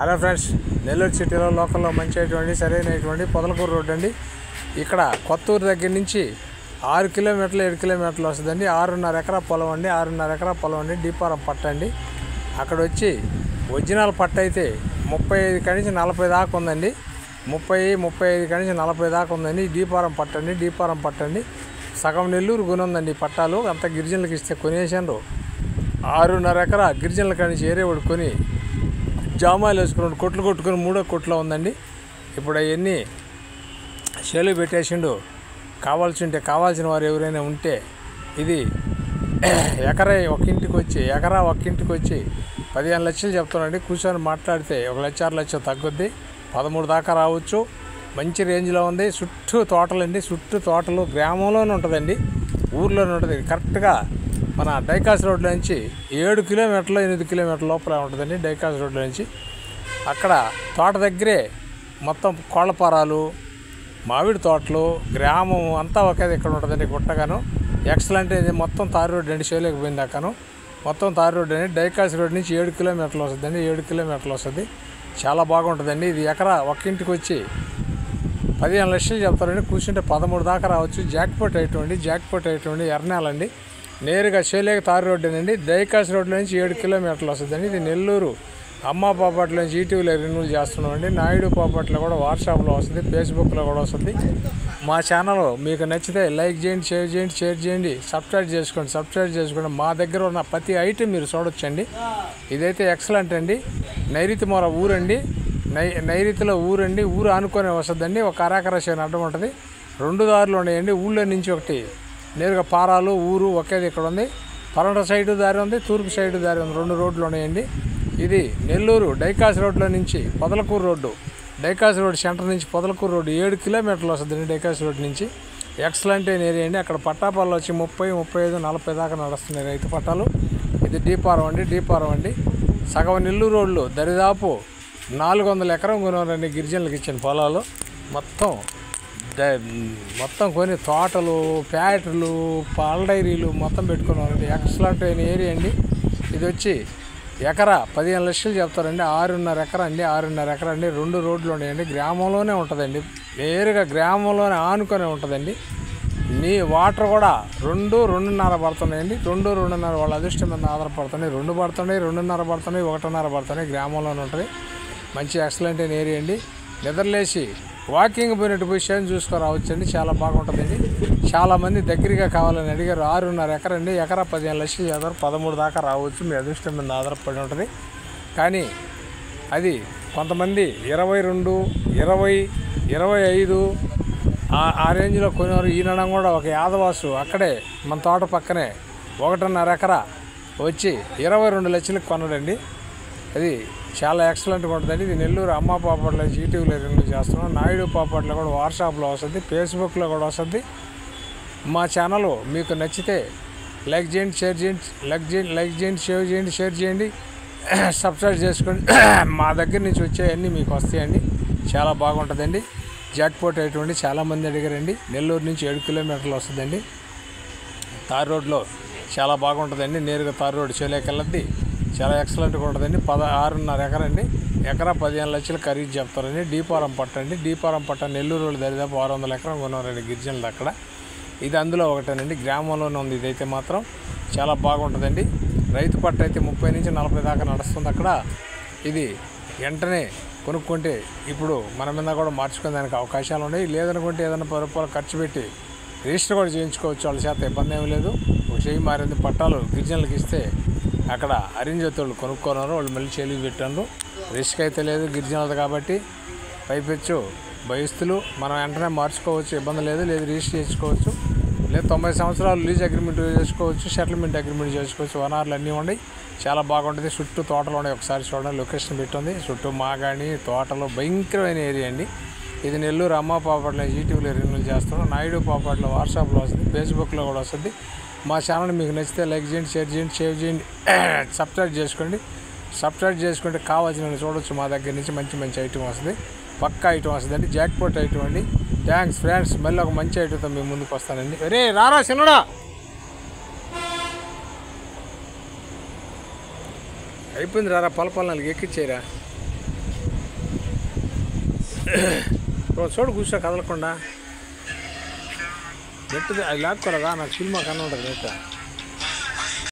Hello friends, Nellore సిటీలో లోకల్లో మంచి సరైనటువంటి పొదలకూరు రోడ్ అండి. ఇక్కడ కొత్తూరు దగ్గర నుంచి 6 కిలోమీటర్లు 7 కిలోమీటర్లు వస్తుందండి. 6.5 ఎకరా పొలం అండి. 6.5 ఎకరా పొలం అండి. డీపారం పట్ట అండి. అక్కడ వచ్చి ఒరిజినల్ పట్ట అయితే 35 కాడి నుంచి 40 దాకా ఉందండి. 35 కాడి నుంచి 40 దాకా ఉందండి. డీపారం పట్టండి. డీపారం పట్టండి. సగం నెల్లూరు కొనుందండి పట్టాలు. అంత గిరిజనులకు ఇస్తే కొనేసాను. 6.5 ఎకరా గిరిజనుల కాడి నుంచి ఏరేవాడు కొని జామాలు వేసుకుని కొట్లు కొట్టుకుని 3వ కొట్లో ఉందండి. ఇప్పుడు అవన్నీ చేలు పెట్టేసిండు. కావాల్సిన వారు ఎవరైనా ఉంటే ఇది ఎకరా ఒక ఇంటికి వచ్చి 15 లక్షలు చెప్తానండి. కూర్చొని మాట్లాడితే 1 లక్ష 6 లక్షలు తగ్గుద్ది. 13 దాకా రావచ్చు. మంచి రేంజ్లో ఉంది. చుట్టూ తోటలండి. చుట్టూ తోటలు గ్రామంలోనే ఉంటుందండి. ఊర్లోనే ఉంటుంది. కరెక్ట్గా మన డైకాస్ రోడ్లో నుంచి 7 కిలోమీటర్లు 8 కిలోమీటర్ల లోపల ఉంటుందండి. డైకాస్ రోడ్లో నుంచి అక్కడ తోట దగ్గరే మొత్తం కోళ్ళపారాలు, మామిడి తోటలు, గ్రామం అంతా ఒకే ఇక్కడ ఉంటుందండి. గుట్టగాను ఎక్సలెంట్. ఇది మొత్తం తారు రోడ్డు అండి. షోలేకి పోయిన దాకాను మొత్తం తారు రోడ్డు అండి. డైకాస్ రోడ్ నుంచి 7 కిలోమీటర్లు వస్తుందండి. 7 కిలోమీటర్లు వస్తుంది. చాలా బాగుంటుందండి. ఇది ఎకరా ఒక ఇంటికి వచ్చి 15 లక్షలు చెప్తారండి. కూర్చుంటే 13 దాకా రావచ్చు. జాక్పాట్ అయ్యేటువంటి ఎర్రనేలండి. నేరుగా షేలేక తారు రోడ్డు అండి. డైకాస్ రోడ్లో నుంచి 7 కిలోమీటర్లు వస్తుందండి. ఇది నెల్లూరు అమ్మ పాపట్లో నుంచి ఈటీవీలో రెన్యూల్ చేస్తున్నామండి. నాయుడు పాపట్లో కూడా వాట్సాప్లో వస్తుంది, ఫేస్బుక్లో కూడా వస్తుంది. మా ఛానల్ మీకు నచ్చితే లైక్ చేయండి, షేర్ చేయండి, సబ్స్క్రైబ్ చేసుకోండి. మా దగ్గర ఉన్న ప్రతి ఐటెం మీరు చూడొచ్చండి. ఇదైతే ఎక్సలెంట్ అండి. నైరుతి మొర ఊరండి. నైరుతిలో ఊరండి. ఊరు ఆనుకొని వస్తుందండి. ఒక అరాకర చేను అడ్డం ఉంటుంది. 2 దారులు ఉన్నాయండి. ఊళ్ళో నుంచి ఒకటి నేరుగా పారాలు ఊరు ఒకేది ఇక్కడ ఉంది. పరమట సైడు దారి ఉంది, తూర్పు సైడు దారి ఉంది. 2 రోడ్లు ఉన్నాయండి. ఇది నెల్లూరు డైకాస్ రోడ్లో నుంచి పొదలకూరు రోడ్డు. డైకాస్ రోడ్ సెంటర్ నుంచి పొదలకూరు రోడ్డు 7 కిలోమీటర్లు వస్తుందండి. డైకాస్ రోడ్ నుంచి ఎక్సలెంట్ అయిన ఏరియా అండి. అక్కడ పట్టాపాలు వచ్చి 30, 35, 40 దాకా నడుస్తున్నాయి రైతు పట్టాలు. ఇది డీపారం అండి. సగం నెల్లూరు రోడ్లు దరిదాపు 400 ఎకరం కొనేవారండి. గిరిజనులకు ఇచ్చిన పొలాలు మొత్తం కొని తోటలు, ఫ్యాక్టరీలు, పాల డైరీలు మొత్తం పెట్టుకున్నారండి. ఎక్సలెంట్ అయిన ఏరియా అండి. ఇది వచ్చి ఎకరా 15 లక్షలు చెప్తారండి. 6.5 ఎకరా అండి. 2 రోడ్లు ఉన్నాయండి. గ్రామంలోనే ఉంటుందండి. నేరుగా గ్రామంలోనే ఆనుకొని ఉంటుందండి. వాటర్ కూడా 2.5 పడుతున్నాయండి. 2.5 వాళ్ళ అదృష్టం మీద ఆధారపడుతున్నాయి. 2 పడుతున్నాయి, 2.5 పడుతున్నాయి, 1.5 పడుతున్నాయి. గ్రామంలోనే ఉంటుంది. మంచి ఎక్సలెంట్ అయిన ఏరియా అండి. నిద్రలేసి వాకింగ్ పోయినట్టు పోయి షేన్ చూసుకొని రావచ్చండి. చాలా బాగుంటుందండి. చాలామంది దగ్గరగా కావాలని అడిగారు. 6.5 ఎకరా అండి. ఎకరా 15 లక్షలు చేస్తారు. 13 దాకా రావచ్చు. మీ అదృష్టం మీద ఆధారపడి ఉంటుంది. కానీ అది కొంతమంది 22, 20, 25 ఆ రేంజ్లో కొనేవారు. ఈనడం కూడా ఒక యాదవాసు అక్కడే మన తోట పక్కనే 1.5 ఎకరా వచ్చి 22 లక్షలకు కొన్నాడండి. అది చాలా ఎక్సలెంట్గా ఉంటుందండి. ఇది నెల్లూరు అమ్మ పాపట్లో ఈటీవీలో రెన్యూ చేస్తున్నాం. నాయుడు పాపట్లో కూడా వాట్సాప్లో వస్తుంది, ఫేస్బుక్లో కూడా వస్తుంది. మా ఛానల్ మీకు నచ్చితే లైక్ చేయండి, షేర్ చేయండి, సబ్స్క్రైబ్ చేసుకోండి. మా దగ్గర నుంచి వచ్చేవన్నీ మీకు వస్తాయండి. చాలా బాగుంటుందండి. జాక్పాట్ అయ్యేటువంటి చాలామంది అడిగారండి. నెల్లూరు నుంచి 7 కిలోమీటర్లు వస్తుందండి. తార్ రోడ్లో చాలా బాగుంటుందండి. నేరుగా తార్ రోడ్ చేలేకెళ్ళద్ది. చాలా ఎక్సలెంట్గా ఉంటుందండి. 6.5 ఎకరా అండి. ఎకరా 15 లక్షలు ఖరీదు చెప్తారండి. డీపారం పట్ట నెల్లూరు వాళ్ళు దరిదాపు 600 ఎకరం కొన్నారండి గిరిజనులు అక్కడ. ఇది అందులో ఒకటేనండి. గ్రామంలోనే ఉంది. ఇదైతే మాత్రం చాలా బాగుంటుందండి. రైతు పట్ట అయితే 30 నుంచి 40 దాకా నడుస్తుంది అక్కడ. ఇది వెంటనే కొనుక్కుంటే ఇప్పుడు మన మీద కూడా మార్చుకునే దానికి అవకాశాలు ఉన్నాయి. లేదనుకుంటే ఏదైనా 10 రూపాయలు ఖర్చు పెట్టి రిజిస్టర్ కూడా చేయించుకోవచ్చు. వాళ్ళ చేత ఇబ్బంది ఏమీ లేదు. ఒక చెయ్యి మారింది. పట్టాలు గిరిజనులకు ఇస్తే అక్కడ అరింజోతులు కొనుక్కున్నారు. వాళ్ళు మళ్ళీ చెల్లికి పెట్టారు. రిస్క్ అయితే లేదు గిరిజనులది కాబట్టి. పైపెచ్చు బయస్తులు మనం వెంటనే మార్చుకోవచ్చు. ఇబ్బంది లేదు. రిజిస్టర్ చేసుకోవచ్చు. లేదు 90 సంవత్సరాలు లీజ్ అగ్రిమెంట్ చేసుకోవచ్చు. సెటిల్మెంట్ అగ్రిమెంట్ చేసుకోవచ్చు. వనరులు అన్నీ ఉన్నాయి. చాలా బాగుంటుంది. చుట్టూ తోటలు ఉన్నాయి. ఒకసారి చూడండి. లొకేషన్ పెట్టింది. చుట్టూ మాగాణి తోటలు భయంకరమైన ఏరియా అండి. ఇది నెల్లూరు అమ్మ పాపట్లో ఈటీవీలో రెన్యూల్ చేస్తున్నాం. నాయుడు పాపట్లో వాట్సాప్లో వస్తుంది, ఫేస్బుక్లో కూడా వస్తుంది. మా ఛానల్ మీకు నచ్చితే లైక్ చేయండి, షేర్ చేయండి, సబ్స్క్రైబ్ చేసుకుంటే కావాల్సిన చూడవచ్చు. మా దగ్గర నుంచి మంచి ఐటమ్ వస్తుంది. పక్కా ఐటమ్ వస్తుందండి. జాక్పాట్ ఐటమ్ అండి. Thanks friends. మళ్ళీ ఒక మంచి ఐటమ్తో మేము ముందుకు వస్తానండి. అరే రారా చిన్నడా, అయిపోయింది రారా. 4 ఎక్కిచ్చేయరా. చోటు కూర్చో కదలకుండా నెట్ అది లాక్కోరదా నాకు సినిమా కనబడదు నెట్